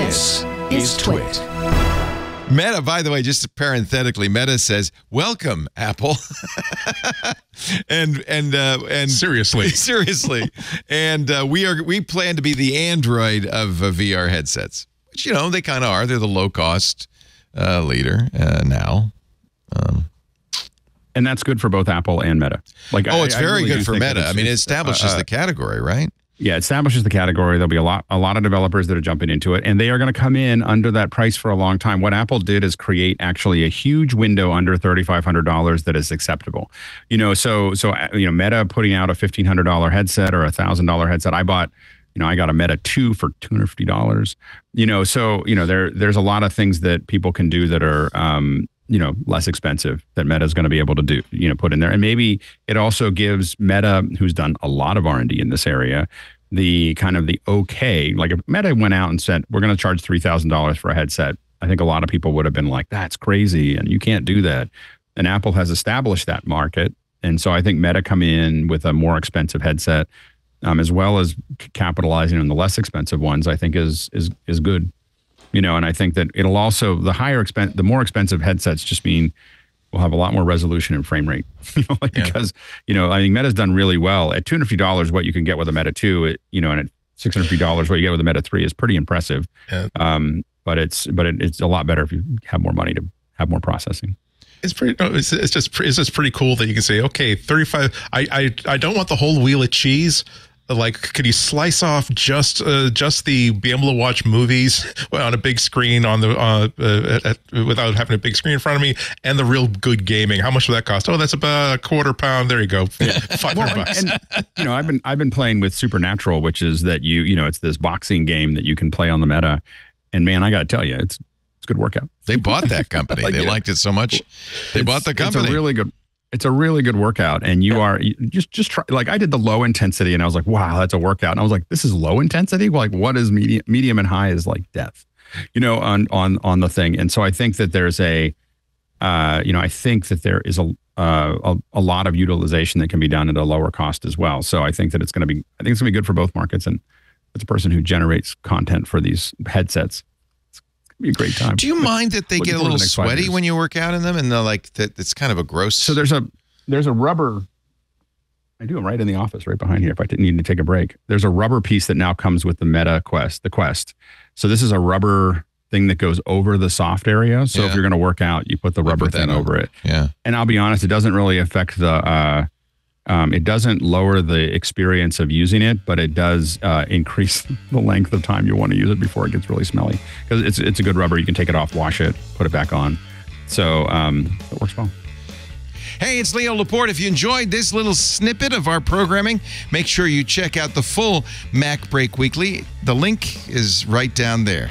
This is TWiT. Meta, by the way, just parenthetically, Meta says, "Welcome, Apple," and seriously, and we plan to be the Android of VR headsets, which they kind of are. They're the low cost leader now, and that's good for both Apple and Meta. It's very really good for Meta. I mean, it establishes the category, right? Yeah, it establishes the category. There'll be a lot of developers that are jumping into it, and they are going to come in under that price for a long time. What Apple did is create actually a huge window under $3,500 that is acceptable. So Meta putting out a $1,500 headset or a $1,000 headset. I got a Meta 2 for $250. There's a lot of things that people can do that are less expensive that Meta is going to be able to do, put in there. And maybe it also gives Meta, who's done a lot of R&D in this area, the kind of the okay, like if Meta went out and said, we're going to charge $3,000 for a headset, I think a lot of people would have been like, that's crazy and you can't do that. And Apple has established that market. And so I think Meta come in with a more expensive headset, as well as capitalizing on the less expensive ones, I think is good. And I think that it'll also, the more expensive headsets just mean we'll have a lot more resolution and frame rate. Because, I think Meta's done really well. At $250, what you can get with a Meta 2, and at $650, what you get with a Meta 3 is pretty impressive. Yeah. But it's a lot better if you have more money to have more processing. It's just pretty cool that you can say, okay, 35. I don't want the whole wheel of cheese. Like, could you slice off just be able to watch movies on a big screen without having a big screen in front of me, and the real good gaming? How much would that cost? Oh, that's about £250. There you go, $500. And I've been playing with Supernatural, which is that it's this boxing game that you can play on the Meta, and man, I got to tell you, it's a good workout. They bought that company. They liked it so much, they bought the company. It's a really good workout, and just try. Like, I did the low intensity, and I was like, "Wow, that's a workout." And I was like, "This is low intensity. Like, what is medium and high is like death, on the thing." And so I think that there's there is a lot of utilization that can be done at a lower cost as well. So I think that it's going to be good for both markets. And as a person who generates content for these headsets, be a great time. Do you mind that they get a little sweaty when you work out in them, and they're like that? It's kind of a gross. So there's a rubber. I do them right in the office, right behind here. If I didn't need to take a break, there's a rubber piece that now comes with the Meta Quest, the Quest. So this is a rubber thing that goes over the soft area. So if you're going to work out, you put the rubber thing over it. Yeah. And I'll be honest, it doesn't really affect the. It doesn't lower the experience of using it, but it does increase the length of time you want to use it before it gets really smelly. Because it's a good rubber. You can take it off, wash it, put it back on. So it works well. Hey, it's Leo Laporte. If you enjoyed this little snippet of our programming, make sure you check out the full MacBreak Weekly. The link is right down there.